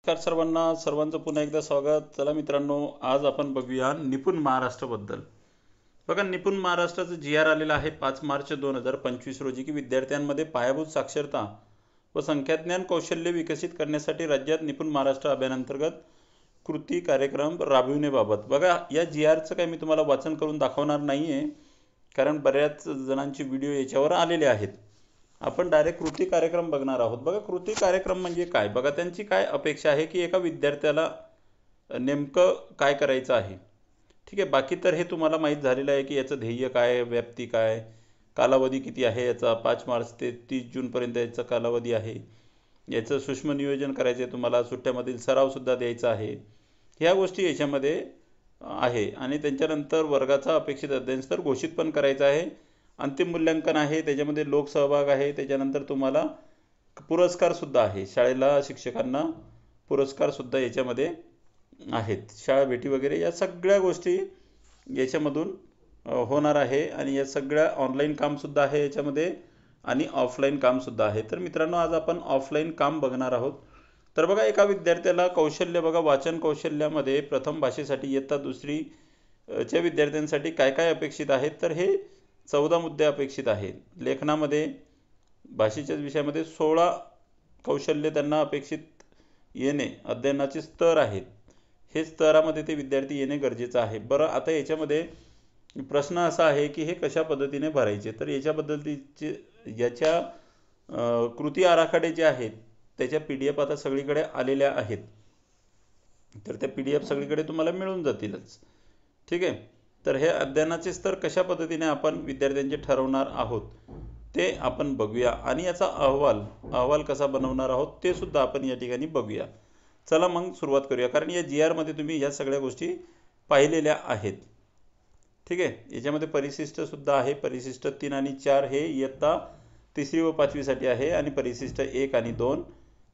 नमस्कार सर्वांना सर्वांचं पुन्हा एकदा स्वागत. चला मित्रांनो, आज आपण बघूया निपुण महाराष्ट्राबद्दल. बघा, निपुण महाराष्ट्राचं जी आर आलेलं आहे 5 मार्च 2025 रोजी की विद्यार्थ्यांमध्ये पायाभूत साक्षरता व संख्याज्ञान कौशल्य विकसित करण्यासाठी राज्यात निपुण महाराष्ट्र अभियानांतर्गत कृती कार्यक्रम राबविण्याबाबत. बघा, या जी-आरचं काही मी तुम्हाला वाचन करून दाखवणार नाही आहे, कारण बऱ्याच जणांचे व्हिडिओ याच्यावर आलेले आहेत. आपण डायरेक्ट कृती कार्यक्रम बघणार आहोत. बघा, कृती कार्यक्रम म्हणजे काय, बघा त्यांची काय अपेक्षा आहे की एका विद्यार्थ्याला नेमकं काय करायचं आहे. ठीक आहे, बाकी तर हे तुम्हाला माहीत झालेलं आहे की याचं ध्येय काय, व्याप्ती काय, कालावधी किती आहे याचा. 5 मार्च ते 30 जूनपर्यंत याचा कालावधी आहे. याचं सूक्ष्म नियोजन करायचं आहे तुम्हाला, सुट्ट्यामधील सरावसुद्धा द्यायचा आहे. ह्या गोष्टी याच्यामध्ये आहे. आणि त्यांच्यानंतर वर्गाचा अपेक्षित अध्ययनस्तर घोषित पण करायचा आहे. अंतिम मूल्यांकन आहे, त्याच्यामध्ये लोकसहभाग आहे. त्याच्यानंतर तुम्हाला पुरस्कारसुद्धा आहे, शाळेला शिक्षकांना पुरस्कारसुद्धा याच्यामध्ये आहेत. शाळा भेटी वगैरे या सगळ्या गोष्टी याच्यामधून होणार आहे. आणि या सगळ्या ऑनलाईन कामसुद्धा आहे याच्यामध्ये आणि ऑफलाईन कामसुद्धा आहे. तर मित्रांनो, आज आपण ऑफलाईन काम बघणार आहोत. तर बघा, एका विद्यार्थ्याला कौशल्य, बघा वाचन कौशल्यामध्ये प्रथम भाषेसाठी इयत्ता दुसरी च्या विद्यार्थ्यांसाठी काय काय अपेक्षित आहेत, तर हे 14 मुद्दे अपेक्षित आहेत. लेखनामध्ये भाषेच्याच विषयामध्ये 16 कौशल्य त्यांना अपेक्षित येणे, अध्ययनाचे स्तर आहेत. हे स्तरामध्ये ते विद्यार्थी येणे गरजेचं आहे. बरं, आता याच्यामध्ये प्रश्न असा आहे की हे कशा पद्धतीने भरायचे. तर याच्याबद्दलचे याच्या कृती आराखडे जे आहेत त्याच्या PDF आता सगळीकडे आलेल्या आहेत. तर त्या PDF सगळीकडे तुम्हाला मिळून जातीलच. ठीक आहे. तर हे अध्ययनाचे स्तर कशा पद्धतीने आपण विद्यार्थ्यांचे ठरवणार आहोत ते आपण बघूया. आणि याचा अहवाल कसा बनवणार आहोत ते सुद्धा आपण या ठिकाणी बघूया. चला मग सुरुवात करूया, कारण या जी-आरमध्ये तुम्ही या सगळ्या गोष्टी पाहिलेल्या आहेत. ठीक आहे. याच्यामध्ये परिशिष्ट सुद्धा आहे. परिशिष्ट 3 आणि 4 हे इयत्ता 3री व 5वीसाठी आहे. आणि परिशिष्ट 1 आणि 2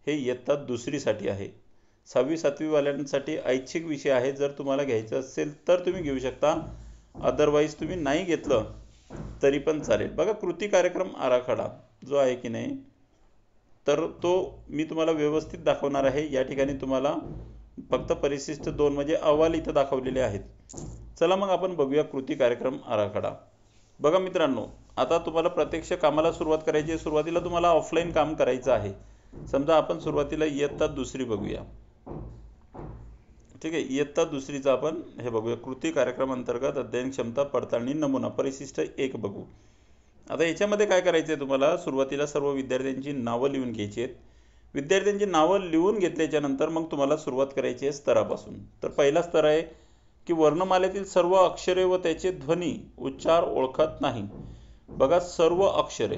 हे इयत्ता 2रीसाठी आहे. 6वी 7वी वाल्यांसाठी ऐच्छिक विषय आहे. जर तुम्हाला घ्यायचं असेल तर तुम्ही घेऊ शकता, अदरवाईज तुम्ही नाही घेतलं तरी पण चालेल. बघा, कृती कार्यक्रम आराखडा जो आहे की नाही, तर तो मी तुम्हाला व्यवस्थित दाखवणार आहे. या ठिकाणी तुम्हाला फक्त परिशिष्ट 2 म्हणजे अहवाल इथं दाखवलेले आहेत. चला मग आपण बघूया कृती कार्यक्रम आराखडा. बघा मित्रांनो, आता तुम्हाला प्रत्यक्ष कामाला सुरुवात करायची आहे. सुरुवातीला तुम्हाला ऑफलाईन काम करायचं आहे. समजा आपण सुरुवातीला इयत्ता 2री बघूया. ठीक आहे, इयत्ता 2रीचं आपण हे बघूया. कृती कार्यक्रम अंतर्गत अध्ययन क्षमता पडताळणी नमुना परिशिष्ट 1 बघू. आता याच्यामध्ये काय करायचं आहे तुम्हाला, सुरुवातीला सर्व विद्यार्थ्यांची नावं लिहून घ्यायची आहेत. विद्यार्थ्यांची नावं लिहून घेतल्याच्या नंतर मग तुम्हाला सुरुवात करायची आहे स्तरापासून. तर पहिला स्तर आहे की वर्णमालेतील सर्व अक्षरे व त्याचे ध्वनी उच्चार ओळखत नाही. बघा, सर्व अक्षरे.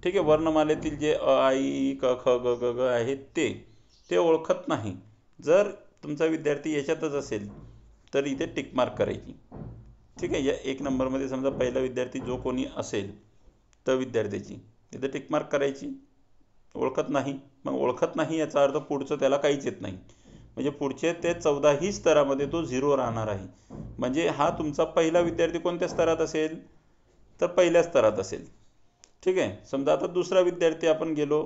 ठीक आहे, वर्णमालेतील जे अ आ इ ई क ख ग ग ग आहेत ते ओळखत नाही. जर तुमचा विद्यार्थी याच्यातच असेल तर इथे टिक मार्क करायची. ठीक आहे, या 1 नंबरमध्ये समजा पहिला विद्यार्थी जो कोणी असेल तर विद्यार्थ्याची इथे टिक मार्क करायची. ओळखत नाही, मग ओळखत नाही याचा अर्थ पुढचं त्याला काहीच येत नाही. म्हणजे पुढचे ते 14ही स्तरामध्ये तो 0 राहणार आहे. म्हणजे हा तुमचा पहिला विद्यार्थी कोणत्या स्तरात असेल, तर पहिल्या स्तरात असेल. ठीक आहे. समजा आता 2रा विद्यार्थी आपण गेलो,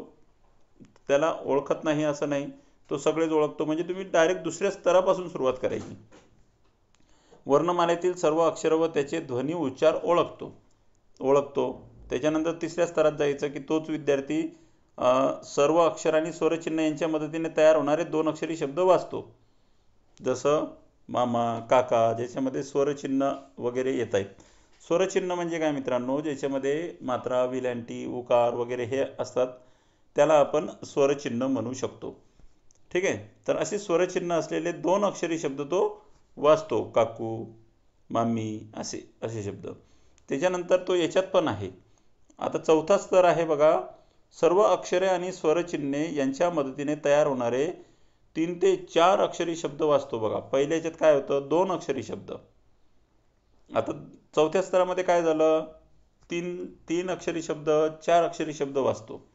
त्याला ओळखत नाही असं नाही, तो सगळेच ओळखतो. म्हणजे तुम्ही डायरेक्ट 2ऱ्या स्तरापासून सुरुवात करायची. वर्णमालेतील सर्व अक्षर व त्याचे ध्वनी उच्चार ओळखतो. त्याच्यानंतर 3ऱ्या स्तरात जायचं की तोच विद्यार्थी सर्व अक्षर आणि स्वरचिन्ह यांच्या मदतीने तयार होणारे 2 अक्षरी शब्द वाचतो. जसं मामा, काका, ज्याच्यामध्ये स्वरचिन्ह वगैरे येत आहेत. स्वरचिन्ह म्हणजे काय मित्रांनो, ज्याच्यामध्ये मात्रा, विलांटी, उकार वगैरे हे असतात, त्याला आपण स्वरचिन्ह म्हणू शकतो. ठीक आहे. तर असे स्वरचिन्ह असलेले 2 अक्षरी शब्द तो वाचतो. काकू, मामी असे शब्द. त्याच्यानंतर तो याच्यात पण आहे. आता 4था स्तर आहे बघा, सर्व अक्षरे आणि स्वरचिन्हे यांच्या मदतीने तयार होणारे 3 ते 4 अक्षरी शब्द वाचतो. बघा, पहिल्या याच्यात काय होतं, 2 अक्षरी शब्द. आता 4थ्या स्तरामध्ये काय झालं, 3 अक्षरी शब्द, 4 अक्षरी शब्द वाचतो.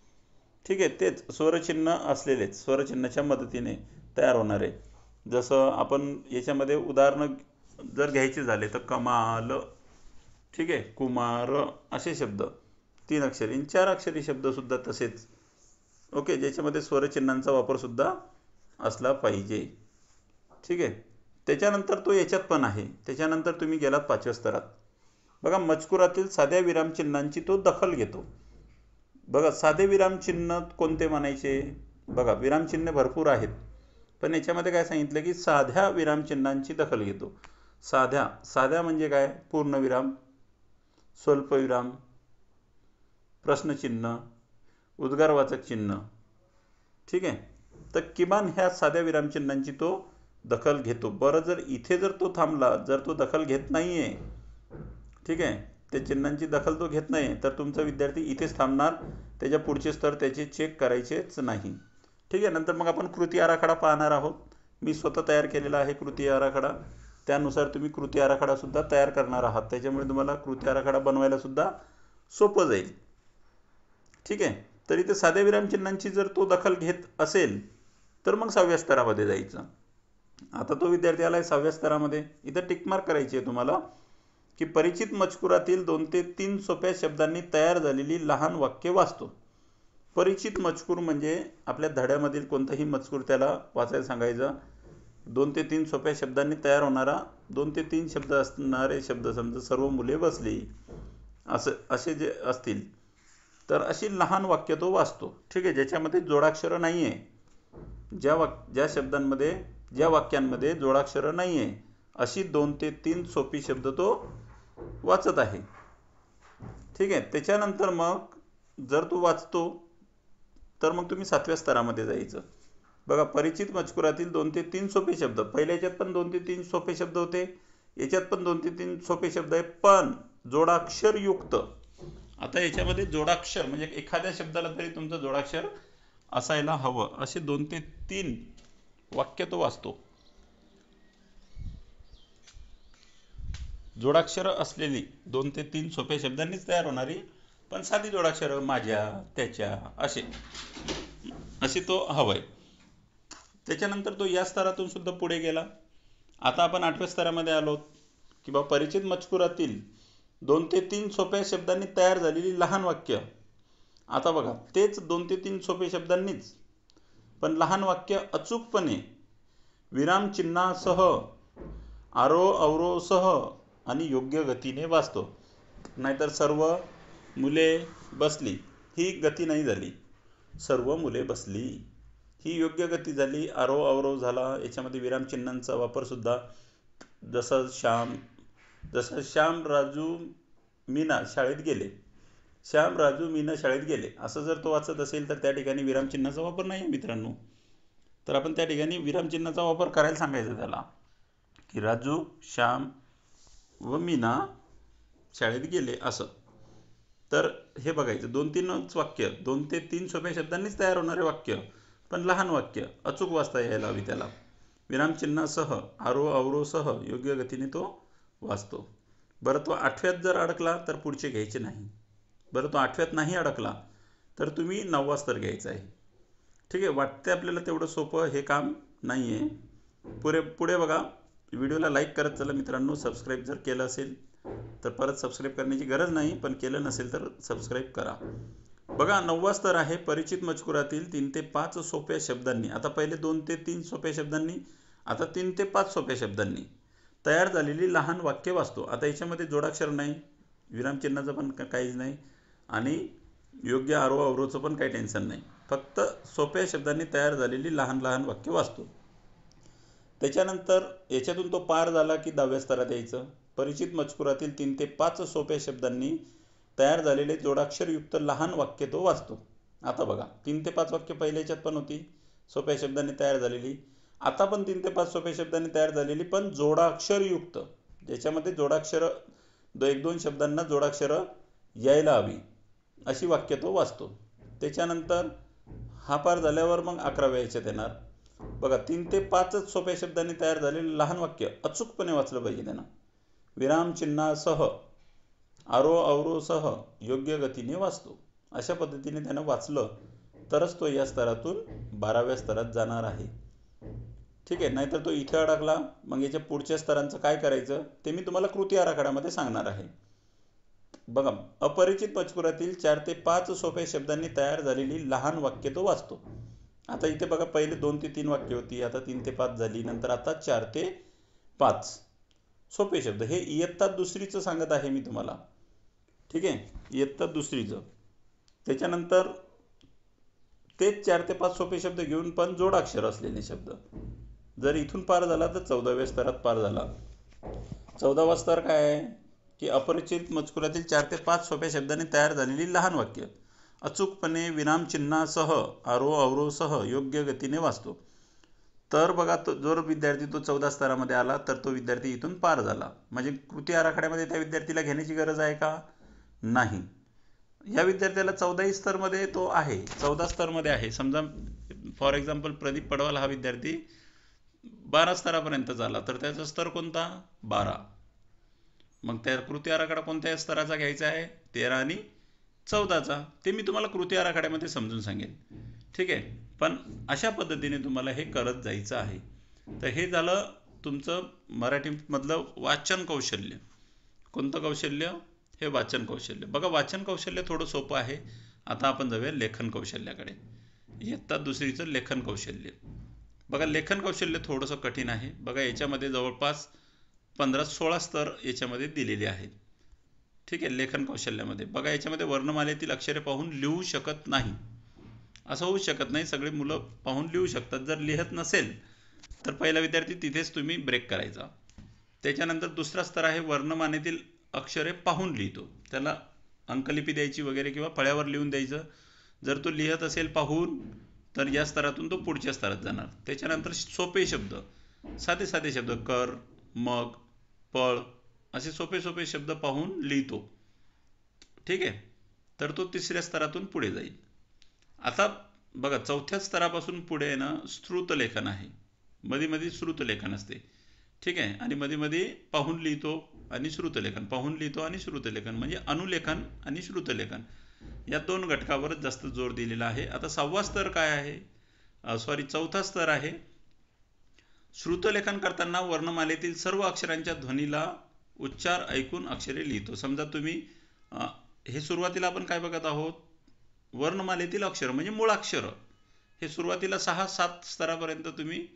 ठीक आहे, तेच स्वरचिन्ह असलेलेच, स्वरचिन्हाच्या मदतीने तयार होणारे. जसं आपण याच्यामध्ये उदाहरणं जर घ्यायचे झाले तर कमाल, ठीक आहे, कुमार असे शब्द 3 अक्षरी. 4 अक्षरी शब्द सुद्धा तसेच. ओके, ज्याच्यामध्ये स्वरचिन्हांचा वापर सुद्धा असला पाहिजे. ठीक आहे. त्याच्यानंतर तो याच्यात पण आहे. त्याच्यानंतर तुम्ही गेलात 5व्या स्तरात. बघा, मजकुरातील साध्या विरामचिन्हांची तो दखल घेतो. बघा, साधे विरामचिन्ह कोणते म्हणायचे? बघा, विरामचिन्ह भरपूर आहेत, पण याच्यामध्ये काय सांगितलं की साध्या विरामचिन्हांची दखल घेतो. साध्या म्हणजे काय? पूर्णविराम, स्वल्पविराम, प्रश्नचिन्ह, उद्गारवाचक चिन्ह. ठीक आहे. तर किमान ह्या साध्या विरामचिन्हांची तो दखल घेतो. बरं, जर इथे जर तो थांबला, जर तो दखल घेत नाहीये, ठीक आहे, त्या चिन्हांची दखल तो घेत नाही, तर तुमचा विद्यार्थी इथेच थांबणार. त्याच्या पुढचे स्तर त्याचे चेक करायचेच नाही. ठीक आहे. नंतर मग आपण कृती आराखडा पाहणार आहोत. मी स्वतः तयार केलेला आहे कृती आराखडा. त्यानुसार तुम्ही कृती आराखडा सुद्धा तयार करणार आहात. त्याच्यामुळे तुम्हाला कृती आराखडा बनवायला सुद्धा सोपं जाईल. ठीक आहे. तर इथे साध्या विरामचिन्हांची जर तो दखल घेत असेल तर मग 6व्या स्तरामध्ये जायचं. आता तो विद्यार्थी आलाय 6व्या स्तरामध्ये. इथं टिकमार्क करायची आहे तुम्हाला की परिचित मजकुरातील 2 ते 3 सोप्या शब्दांनी तयार झालेली लहान वाक्य वाचतो. परिचित मजकूर म्हणजे आपल्या धड्यामधील कोणताही मजकूर त्याला वाचायला सांगायचा. 2 ते 3 सोप्या शब्दांनी तयार होणारा 2 ते 3 शब्द असणारे शब्द, समजा सर्व मुले बसली, असे जे असतील तर अशी लहान वाक्य तो वाचतो. ठीक आहे. ज्याच्यामध्ये जोडाक्षर नाही आहे, ज्या वाक्यांमध्ये जोडाक्षर नाही आहे, अशी 2 ते 3 सोपी शब्द तो वाचत आहे. ठीक आहे. त्याच्यानंतर मग जर तो वाचतो तर मग तुम्ही 7व्या स्तरामध्ये जायचं. बघा, परिचित मजकुरातील 2 ते 3 सोपे शब्द. पहिल्या याच्यात पण 2 ते 3 सोपे शब्द होते, याच्यात पण 2 ते 3 सोपे शब्द आहे, पण जोडाक्षर युक्त. आता याच्यामध्ये जोडाक्षर म्हणजे एखाद्या शब्दाला तरी तुमचं जोडाक्षर असायला हवं, असे 2 ते 3 वाक्य तो वाचतो. जोडाक्षर असलेली 2 ते 3 सोप्या शब्दांनीच तयार होणारी, पण साधी जोडाक्षर, माझ्या, त्याच्या, असे तो हवंय. त्याच्यानंतर तो या स्तरातून सुद्धा पुढे गेला. आता आपण 8व्या स्तरामध्ये आलो की बा परिचित मजकुरातील 2 ते 3 सोप्या शब्दांनी तयार झालेली लहान वाक्य. आता बघा, तेच 2 ते 3 सोपे शब्दांनीच, पण लहान वाक्य अचूकपणे विरामचिन्हासह, आरोह अवरोहसह आणि योग्य गतीने वाचतो. नाहीतर सर्व मुले बसली ही गती नाही झाली, सर्व मुले बसली ही योग्य गती झाली, आरोह अवरोह झाला. याच्यामध्ये विरामचिन्हांचा वापर सुद्धा, जसं श्याम राजू मीना शाळेत गेले, श्याम राजू मीना शाळेत गेले, असं जर तो वाचत असेल तर त्या ठिकाणी विरामचिन्हाचा वापर नाही आहे मित्रांनो. तर आपण त्या ठिकाणी विरामचिन्हाचा वापर करायला सांगायचं त्याला की राजू, श्याम व मीना शाळेत गेले असं. तर हे बघायचं, 2-3च वाक्य, 2 ते 3 सोप्या शब्दांनीच तयार होणारे वाक्य, पण लहान वाक्य, अचूक वाचता यायला हवी त्याला. विरामचिन्हासह, आरोह अवरोहसह योग्य गतीने तो वाचतो. बरं, तो 8व्यात जर अडकला तर पुढचे घ्यायचे नाही. बरं, तो 8व्यात नाही अडकला तर तुम्ही 9वा स्तर घ्यायचा आहे. ठीक आहे. वाटते आपल्याला तेवढं सोपं हे काम नाही आहे. पुढे बघा, व्हिडिओला लाईक करत चला मित्रांनो. सबस्क्राईब जर केलं असेल तर परत सबस्क्राईब करण्याची गरज नाही, पण केलं नसेल तर सबस्क्राईब करा. बघा, 9वा स्तर आहे परिचित मजकुरातील 3 ते 5 सोप्या शब्दांनी. आता पहिले 2 ते 3 सोप्या शब्दांनी, आता 3 ते 5 सोप्या शब्दांनी तयार झालेली लहान वाक्य वाचतो. आता याच्यामध्ये जोडाक्षर नाही, विरामचिन्हाचं पण काहीच नाही, आणि योग्य आरोह अवरोहचं पण काही टेन्शन नाही. फक्त सोप्या शब्दांनी तयार झालेली लहान लहान वाक्य वाचतो. त्याच्यानंतर याच्यातून तो पार झाला की 10व्या स्तरात यायचं. परिचित मजकुरातील 3 ते 5 सोप्या शब्दांनी तयार झालेले जोडाक्षरयुक्त लहान वाक्य तो वाचतो. आता बघा, 3 ते 5 वाक्य पहिल्या याच्यात पण होती सोप्या शब्दांनी तयार झालेली. आता पण 3 ते 5 सोप्या शब्दांनी तयार झालेली, पण जोडाक्षरयुक्त, ज्याच्यामध्ये जोडाक्षर 1-2 शब्दांना जोडाक्षर यायला हवी अशी वाक्य तो वाचतो. त्याच्यानंतर हा पार झाल्यावर मग 11व्या याच्यात येणार. बघा, 3 ते 5च सोप्या शब्दांनी तयार झालेले लहान वाक्य अचूकपणे वाचलं पाहिजे त्यांना. विरामचिन्हासह, आरोह अवरोहसह योग्य गतीने वाचतो. अशा पद्धतीने त्यानं वाचलं तरच तो या स्तरातून 12व्या स्तरात जाणार आहे. ठीक आहे. नाहीतर तो इथे अडकला, मग याच्या पुढच्या स्तरांचं काय करायचं ते मी तुम्हाला कृती आराखड्यामध्ये सांगणार आहे. बघा, अपरिचित मजकुरातील 4 ते 5 सोप्या शब्दांनी तयार झालेली लहान वाक्य तो वाचतो. आता इथे बघा, पहिले 2 ते 3 वाक्य होती, आता 3 ते 5 झाली, नंतर आता 4 ते 5. सोपे शब्द हे इयत्ता दुसरीचं सांगत आहे मी तुम्हाला. ठीक आहे, इयत्ता दुसरीचं. त्याच्यानंतर तेच 4 ते 5 सोपे शब्द घेऊन पण जोडाक्षर असलेले शब्द. जर इथून पार झाला तर 14व्या स्तरात पार झाला. 14वा स्तर काय आहे की अपरिचित मजकुरातील 4 ते 5 सोप्या शब्दांनी तयार झालेली लहान वाक्य अचूकपणे विरामचिन्हासह आरोह अवरोहसह योग्य गतीने वाचतो. तर बघा, तो जो विद्यार्थी तो 14 स्तरामध्ये आला तर तो विद्यार्थी इथून पार झाला. म्हणजे कृती आराखड्यामध्ये त्या विद्यार्थीला घेण्याची गरज आहे का? नाही. या विद्यार्थ्याला 14 स्तरमध्ये तो आहे, 14 स्तरमध्ये आहे. समजा फॉर एक्झाम्पल प्रदीप पडवाल हा विद्यार्थी 12 स्तरापर्यंत झाला, तर त्याचा स्तर कोणता? 12. मग त्या कृती आराखडा कोणत्या स्तराचा घ्यायचा आहे? 13 आणि 14चा. ते मी तुम्हाला कृती आराखड्यामध्ये समजून सांगेन. ठीक आहे, पण अशा पद्धतीने तुम्हाला हे करत जायचं आहे. तर हे झालं तुमचं मराठीमधलं वाचन कौशल्य. कोणतं कौशल्य? हे वाचन कौशल्य. बघा, वाचन कौशल्य थोडं सोपं आहे. आता आपण जाऊया लेखन कौशल्याकडे. इयत्ता दुसरीचं लेखन कौशल्य. बघा, लेखन कौशल्य थोडंसं कठीण आहे. बघा, याच्यामध्ये जवळपास 15-16 स्तर याच्यामध्ये दिलेले आहेत. ठीक आहे, लेखन कौशल्यामध्ये बघा, याच्यामध्ये वर्णमालेतील अक्षरे पाहून लिहू शकत नाही, असं होऊ शकत नाही. सगळे मुलं पाहून लिहू शकतात. जर लिहत नसेल तर पहिला विद्यार्थी तिथेच तुम्ही ब्रेक करायचा. त्याच्यानंतर दुसरा स्तर आहे वर्णमालेतील अक्षरे पाहून लिहितो. त्याला अंकलिपी द्यायची वगैरे किंवा फळ्यावर लिहून द्यायचं. जर तो लिहत असेल पाहून तर या स्तरातून तो पुढच्या स्तरात जाणार. त्याच्यानंतर सोपे शब्द, साधे साधे शब्द, कर, मग, पळ असे सोपे सोपे शब्द पाहून लिहितो. ठीक आहे, तर तो तिसऱ्या स्तरातून पुढे जाईल. आता बघा, चौथ्या स्तरापासून पुढे ना श्रुतलेखन आहे. मध्ये मध्ये श्रुतलेखन असते. ठीक आहे, आणि मध्ये मध्ये पाहून लिहितो आणि श्रुतलेखन, पाहून लिहितो आणि श्रुतलेखन, म्हणजे अनुलेखन आणि श्रुतलेखन या 2 घटकावरच जास्त जोर दिलेला आहे. आता 6वा स्तर काय आहे? चौथा स्तर आहे श्रुतलेखन करताना वर्णमालेतील सर्व अक्षरांच्या ध्वनीला उच्चार ऐकून अक्षरे लिहितो. समजा तुम्ही हे सुरुवातीला आपण काय बघत आहोत? वर्णमालेतील अक्षर म्हणजे मूळाक्षर. हे सुरुवातीला 6-7 स्तरापर्यंत तुम्ही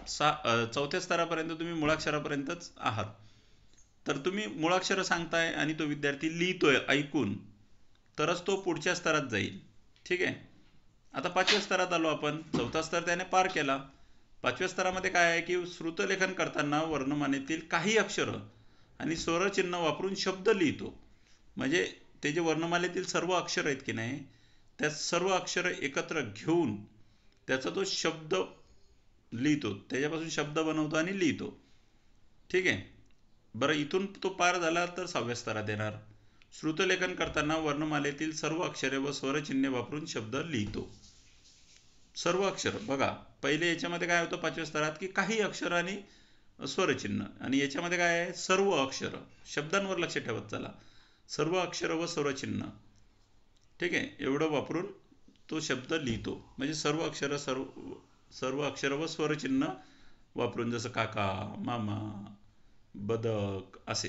चौथ्या स्तरापर्यंत तुम्ही मूळाक्षरापर्यंतच आहात. तर तुम्ही मूळाक्षर सांगताय आणि तो विद्यार्थी लिहितोय ऐकून, तरच तो पुढच्या स्तरात जाईल. ठीक आहे, आता 5व्या स्तरात आलो आपण. चौथा स्तर त्याने पार केला. 5व्या स्तरामध्ये काय आहे की श्रुतलेखन करताना वर्णमालेतील काही अक्षर आणि स्वरचिन्ह वापरून शब्द लिहितो. म्हणजे ते जे वर्णमालेतील सर्व अक्षर आहेत की नाही, त्या सर्व अक्षर एकत्र घेऊन त्याचा तो शब्द लिहितो, त्याच्यापासून शब्द बनवतो आणि लिहितो. ठीक आहे, बरं, इथून तो पार झाला तर 6व्या स्तरात येणार. श्रुतलेखन करताना वर्णमालेतील सर्व अक्षरे व स्वरचिन्हे वापरून शब्द लिहितो. सर्व अक्षर बघा, पहिले याच्यामध्ये काय होतं 5व्या स्तरात की काही अक्षर आणि स्वरचिन्ह, आणि याच्यामध्ये काय आहे? सर्व अक्षर. शब्दांवर लक्ष ठेवत चला. सर्व अक्षर व स्वरचिन्ह. ठीक आहे, एवढं वापरून तो शब्द लिहितो. म्हणजे सर्व अक्षर व स्वरचिन्ह वापरून, जसं काका, मामा, बदक असे.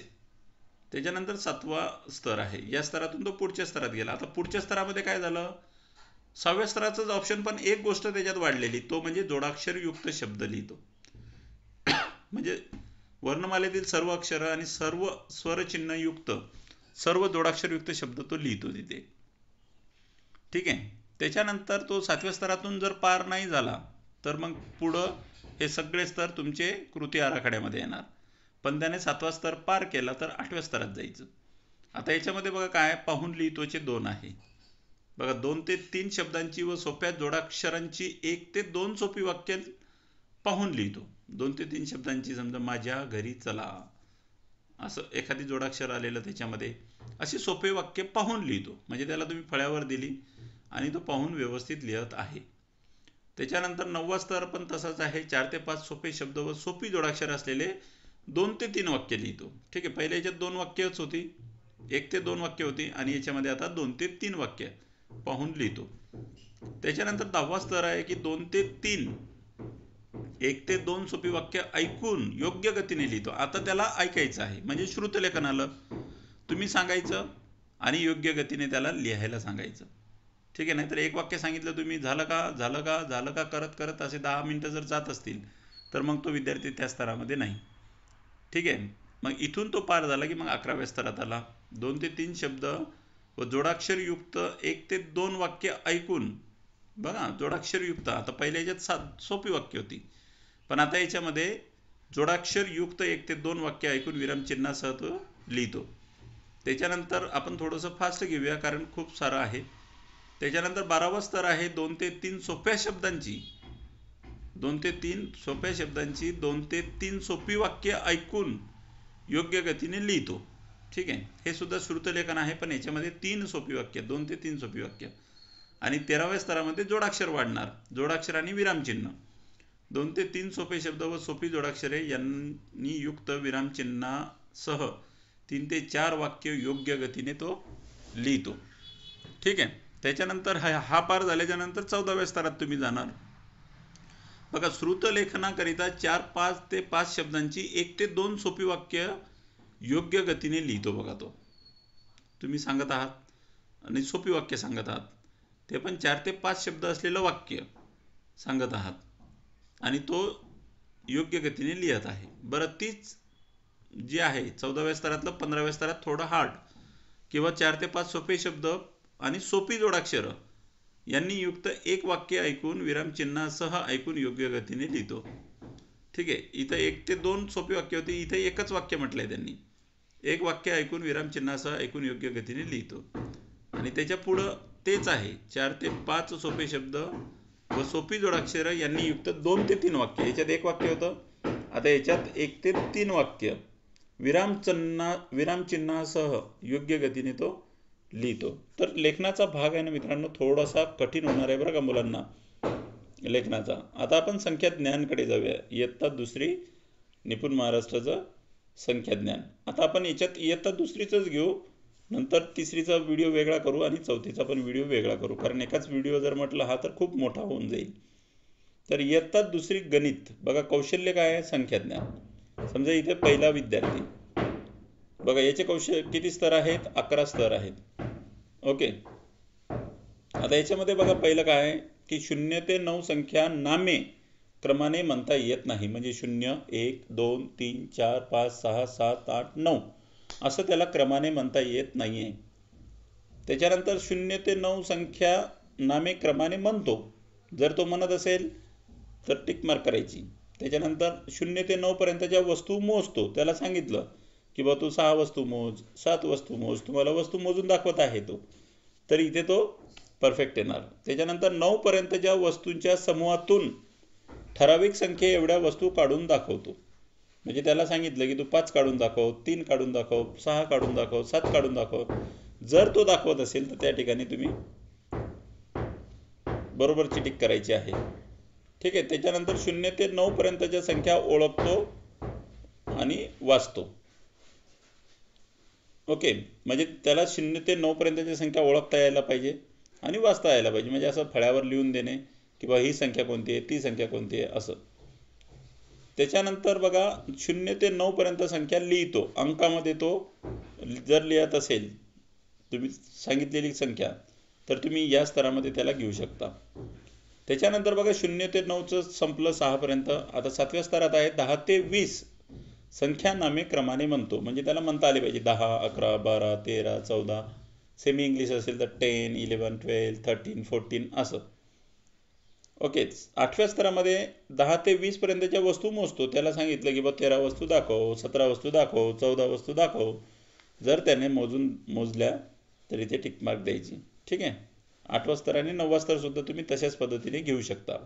त्याच्यानंतर 7वा स्तर आहे. या स्तरातून तो पुढच्या स्तरात गेला. आता पुढच्या स्तरामध्ये काय झालं? 6व्या स्तराचंच ऑप्शन, पण एक गोष्ट त्याच्यात वाढलेली, तो म्हणजे जोडाक्षर युक्त शब्द लिहितो. म्हणजे वर्णमालेतील सर्व अक्षर आणि सर्व स्वरचिन्ह युक्त सर्व जोडाक्षरयुक्त शब्द तो लिहितो तिथे. ठीक आहे, त्याच्यानंतर तो 7व्या स्तरातून जर पार नाही झाला तर मग पुढं हे सगळे स्तर तुमचे कृती आराखड्यामध्ये येणार. पण त्याने 7वा स्तर पार केला तर 8व्या स्तरात जायचं. आता याच्यामध्ये बघा काय, पाहून लिहितोचे 2 आहे. बघा, 2 ते 3 शब्दांची व सोप्या जोडाक्षरांची 1 ते 2 सोपी वाक्य पाहून लिहितो. 2 ते 3 शब्दांची, समजा माझ्या घरी चला असं एखादी जोडाक्षर आलेलं त्याच्यामध्ये, अशी सोपे वाक्य पाहून लिहितो. म्हणजे त्याला तुम्ही फळ्यावर दिली आणि तो पाहून व्यवस्थित लिहत आहे. त्याच्यानंतर 9वा स्तर पण तसाच आहे. 4 ते 5 सोपे शब्द व सोपी जोडाक्षर असलेले 2 ते 3 वाक्य लिहितो. ठीक आहे, पहिल्या याच्यात 2 वाक्यच होती, 1 ते 2 वाक्य होती, आणि याच्यामध्ये आता 2 ते 3 वाक्य पाहून लिहितो. त्याच्यानंतर 10वा स्तर आहे की 2 ते 3 1 ते 2 सोपी वाक्य ऐकून योग्य गतीने लिहितो. आता त्याला ऐकायचं आहे, म्हणजे श्रुतलेखन आलं. तुम्ही सांगायचं आणि योग्य गतीने त्याला लिहायला सांगायचं. ठीक आहे. नाहीतर एक वाक्य सांगितलं तुम्ही, झालं का झालं का झालं का करत करत असे 10 मिनटं जर जात असतील तर मग तो विद्यार्थी त्या स्तरामध्ये नाही. ठीक आहे. मग इथून तो पार झाला की मग 11व्या स्तरात आला. 2 ते 3 शब्द व जोडाक्षरयुक्त 1 ते 2 वाक्य ऐकून, बघा जोडाक्षरयुक्त, आता पहिल्या याच्यात सोपी वाक्य होती, पण आता याच्यामध्ये जोडाक्षरयुक्त 1 ते 2 वाक्य ऐकून विरामचिन्हासह तो लिहितो. त्याच्यानंतर आपण थोडंसं फास्ट घेऊया कारण खूप सारं आहे. त्याच्यानंतर 12वा स्तर आहे 2 ते 3 सोप्या शब्दांची 2 ते 3 सोप्या शब्दांची 2 ते 3 सोपी वाक्य ऐकून योग्य गतीने लिहितो. ठीक आहे. हे सुद्धा श्रुतलेखन आहे, पण याच्यामध्ये 3 सोपी वाक्य, 2 ते 3 सोपी वाक्य. आणि 13व्या स्तरामध्ये जोडाक्षर वाढणार, जोडाक्षर आणि विरामचिन्ह. 2 ते 3 सोपे शब्द व सोपी जोडाक्षरे यांनी युक्त विरामचिन्हासह 3 ते 4 वाक्य योग्य गतीने तो लिहितो. ठीक आहे. त्याच्यानंतर हा पार झाल्याच्या नंतर 14व्या स्तरात तुम्ही जाणार. बघा, श्रुतलेखनाकरिता 4 ते 5 शब्दांची 1 ते 2 सोपी वाक्य योग्य गतीने लिहितो. बघा, तो तुम्ही सांगत आहात आणि सोपी वाक्य सांगत आहात, ते पण 4 ते 5 शब्द असलेलं वाक्य सांगत आहात आणि तो योग्य गतीने लिहत आहे. बरं, तीच जी आहे 14व्या स्तरातलं 15व्या स्तरात थोडं हार्ड, किंवा 4 ते 5 सोपे शब्द आणि सोपी जोडाक्षर यांनी युक्त 1 वाक्य ऐकून विरामचिन्हासह ऐकून योग्य गतीने लिहितो. ठीक आहे. इथं 1 ते 2 सोपी वाक्य होती, इथे एकच वाक्य म्हटलंय त्यांनी. 1 वाक्य ऐकून विरामचिन्हासह ऐकून योग्य गतीने लिहितो. आणि त्याच्या पुढं तेच आहे, 4 ते 5 सोपे शब्द व सोपी जोडाक्षर यांनी युक्त 2 ते 3 वाक्य. याच्यात 1 वाक्य होतं, आता याच्यात 1 ते 3 वाक्य विरामचिन्हासह योग्य गतीने तो लिहितो. तर लेखनाचा भाग आहे ना मित्रांनो, थोडासा कठीण होणार आहे बरं का मुलांना लेखनाचा. आता आपण संख्या ज्ञानकडे जाऊया. इयत्ता 2री निपुण महाराष्ट्राचं संख्या ज्ञान. आता आपण याच्यात इयत्ता 2रीचंच घेऊ, नंतर 3रीचा व्हिडिओ वेगळा करू आणि 4थीचा पण व्हिडिओ वेगळा करू, कारण एकाच व्हिडिओ जर म्हटलं हा तर खूप मोठा होऊन जाईल. तर इयत्ता 2री गणित. बघा, कौशल्य काय आहे? संख्या ज्ञान. समजा इथे पहिला विद्यार्थी, बघा याचे कौशल्य किती स्तर आहेत? 11 स्तर आहेत. ओके. आता याच्यामध्ये बघा पहिलं काय आहे की 0 ते 9 संख्या नामे क्रमाने म्हणता येत नाही. म्हणजे 0, 1, 2, 3, 4, 5, 6, 7, 8, 9 असं त्याला क्रमाने म्हणता येत नाहीये. त्याच्यानंतर 0 ते 9 संख्या नामे क्रमाने म्हणतो. जर तो म्हणत असेल तर टिक मार्क करायची. त्याच्यानंतर 0 ते 9 पर्यंतच्या वस्तू मोजतो. त्याला सांगितलं की बा तू 6 वस्तू मोज, 7 वस्तू मोज, तुम्हाला वस्तू मोजून दाखवत आहे तो, तर इथे तो परफेक्ट येणार. त्याच्यानंतर 9 पर्यंतच्या वस्तूंच्या समूहातून ठराविक संख्ये एवढ्या वस्तू काढून दाखवतो. म्हणजे त्याला सांगितलं की तू 5 काढून दाखव, 3 काढून दाखव, 6 काढून दाखव, 7 काढून दाखव. जर तो दाखवत असेल तर त्या ठिकाणी तुम्ही बरोबरची टिक करायची आहे. ठीक आहे. त्याच्यानंतर 0 ते 9 पर्यंतच्या संख्या ओळखतो आणि वाचतो. ओके. म्हणजे त्याला 0 ते 9 पर्यंतची संख्या ओळखता यायला पाहिजे आणि वाचता यायला पाहिजे. म्हणजे असं फळ्यावर लिहून देणे की बा ही संख्या कोणती आहे, ती संख्या कोणती आहे, असं. त्याच्यानंतर बघा 0 ते 9 पर्यंत संख्या लिहितो. अंकामध्ये तो जर लिहत असेल तुम्ही सांगितलेली संख्या, तर तुम्ही या स्तरामध्ये त्याला घेऊ शकता. त्याच्यानंतर बघा 0 ते 9चं संपलं 6 पर्यंत. आता 7व्या स्तरात आहे 10 ते 20 संख्या नामे क्रमाने म्हणतो. म्हणजे त्याला म्हणता आले पाहिजे 10, 11, 12, 13, 14. सेमी इंग्लिश असेल तर 10, 11, 12, 13, 14 असं. ओके. 8व्या स्तरामध्ये 10 ते 20 पर्यंतच्या वस्तू मोजतो. त्याला सांगितलं की बा 13 वस्तू दाखव, 17 वस्तू दाखव, 14 वस्तू दाखव. जर त्याने मोजल्या तर इथे टिक मार्क द्यायची. ठीक आहे. 8वा स्तर आणि 9वा स्तर सुद्धा तुम्ही तशाच पद्धतीने घेऊ शकता.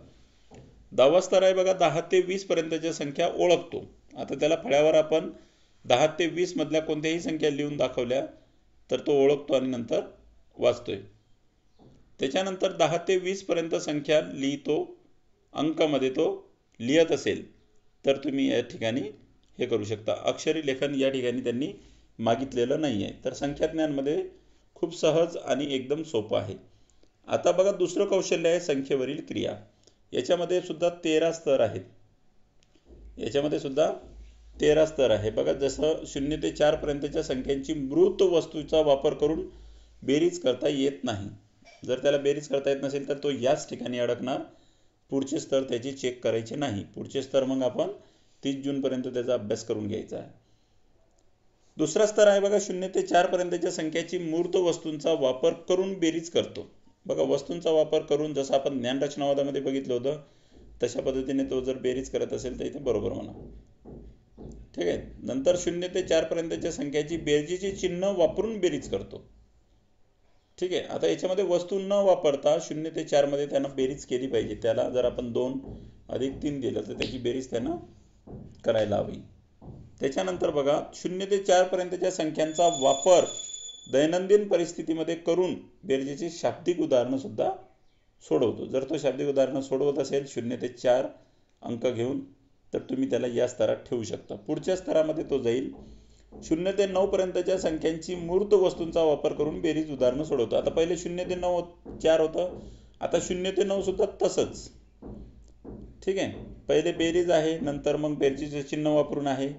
10वा स्तर आहे बघा 10 ते 20 पर्यंतच्या संख्या ओळखतो. आता त्याला फळ्यावर आपण 10 ते 20 मधल्या कोणत्याही संख्या लिहून दाखवल्या तर तो ओळखतो आणि नंतर वाचतोय. त्याच्यानंतर 10 ते 20 पर्यंत संख्या लिहितो. अंकामध्ये तो लिहत असेल तर तुम्ही या ठिकाणी हे करू शकता. अक्षरी लेखन या ठिकाणी त्यांनी मागितलेलं नाही आहे. तर संख्याज्ञानमध्ये खूप सहज आणि एकदम सोपं आहे. आता बघा दुसरं कौशल्य आहे संख्येवरील क्रिया. याच्यामध्ये सुद्धा 13 स्तर आहेत. याच्यामध्ये सुद्धा 13 स्तर आहे. बघा जसं 0 ते 4 पर्यंतच्या संख्यांची मृत वस्तूचा वापर करून बेरीज करता येत नाही. जर त्याला बेरीज करता येत नसेल तर तो याच ठिकाणी अडकणार, पुढचे स्तर त्याची चेक करायचे नाही. पुढचे स्तर मग आपण 30 जूनपर्यंत त्याचा अभ्यास करून घ्यायचा आहे. दुसरा स्तर आहे बघा, 0 ते 4 पर्यंतच्या संख्याची मूर्त वस्तूंचा वापर करून बेरीज करतो. बघा, वस्तूंचा वापर करून, जसं आपण ज्ञानरचनावादामध्ये बघितलं होतं तशा पद्धतीने तो जर बेरीज करत असेल तर इथे बरोबर म्हणा. ठीक आहे. नंतर 0 ते 4 पर्यंतच्या संख्याची बेरजेचे चिन्ह वापरून बेरीज करतो. ठीक आहे. आता याच्यामध्ये वस्तू न वापरता 0 ते 4 मध्ये त्यानं बेरीज केली पाहिजे. त्याला जर आपण 2 + 3 दिलं तर त्याची बेरीज त्यानं करायला हवी. त्याच्यानंतर बघा, 0 ते 4 पर्यंतच्या संख्यांचा वापर दैनंदिन परिस्थितीमध्ये करून बेरजेची शाब्दिक उदाहरणं सुद्धा सोडवतो. जर तो शाब्दिक उदाहरणं सोडवत असेल 0 ते 4 अंक घेऊन, तर तुम्ही त्याला या स्तरात ठेवू शकता. पुढच्या स्तरामध्ये तो जाईल 0 ते 9 पर्यंतच्या संख्यांची मूर्त वस्तूंचा वापर करून बेरीज उदाहरणं सोडवतो. आता पहिले 0 ते 9 4 होतं, आता 0 ते 9 सुद्धा तसंच. ठीक आहे. पहिले बेरीज आहे, नंतर मग बेरजेचे चिन्ह वापरून आहे,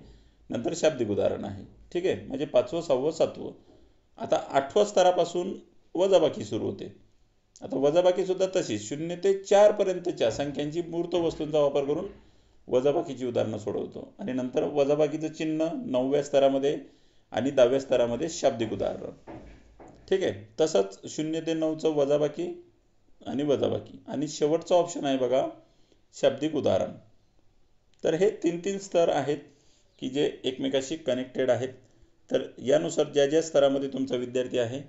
नंतर शाब्दिक उदाहरण आहे. ठीक आहे. म्हणजे 5वं 6वं 7वं. आता 8व्या स्तरापासून वजाबाकी सुरू होते. आता वजाबाकी सुद्धा तशीच 0 ते 4 पर्यंतच्या संख्यांची मूर्त वस्तूंचा वापर करून वजाबाकीची उदाहरणं सोडवतो. आणि नंतर वजाबाकीचं चिन्ह 9व्या स्तरामध्ये आणि 10व्या स्तरामध्ये शाब्दिक उदाहरण. ठीक आहे. तसंच 0 ते 9चं वजाबाकी आणि वजाबाकी, आणि शेवटचा ऑप्शन आहे बघा शाब्दिक उदाहरण. तर हे 3 स्तर आहेत की जे एकमेकाशी कनेक्टेड आहेत. तर यानुसार ज्या ज्या स्तरामध्ये तुमचा विद्यार्थी आहे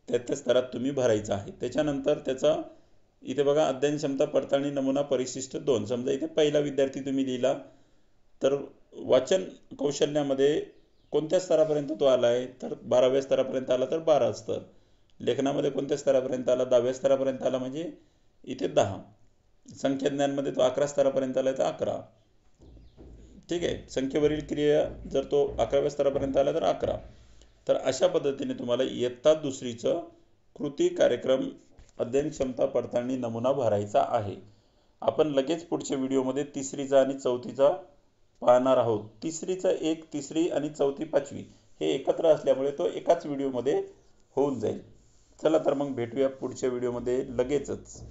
त्या स्तरात तुम्ही भरायचा आहे. त्याच्यानंतर त्याचा इथे बघा, अध्ययन क्षमता पडताळणी नमुना परिशिष्ट 2. समजा इथे पहिला विद्यार्थी तुम्ही लिहिला, तर वाचन कौशल्यामध्ये कोणत्या स्तरापर्यंत तो आला आहे, तर 12व्या स्तरापर्यंत आला तर 12 स्तर. लेखनामध्ये कोणत्या स्तरापर्यंत आला, 10व्या स्तरापर्यंत आला म्हणजे इथे 10. संख्याज्ञानमध्ये तो 11 स्तरापर्यंत आला तर 11. ठीक आहे. संख्येवरील क्रिया जर तो 11व्या स्तरापर्यंत आला तर 11. तर अशा पद्धतीने तुम्हाला इयत्ता दुसरीचं कृती कार्यक्रम अध्ययन क्षमता पडताळणी नमुना भरायचा आहे. आपण लगेच पुढच्या व्हिडिओमध्ये तिसरीचा आणि चौथीचा पाहणार आहोत. तिसरीचा 1, तिसरी आणि चौथी 5वी हे एकत्र असल्यामुळे तो एकाच व्हिडिओमध्ये होऊन जाईल. चला तर मग भेटूया पुढच्या व्हिडिओमध्ये लगेचच.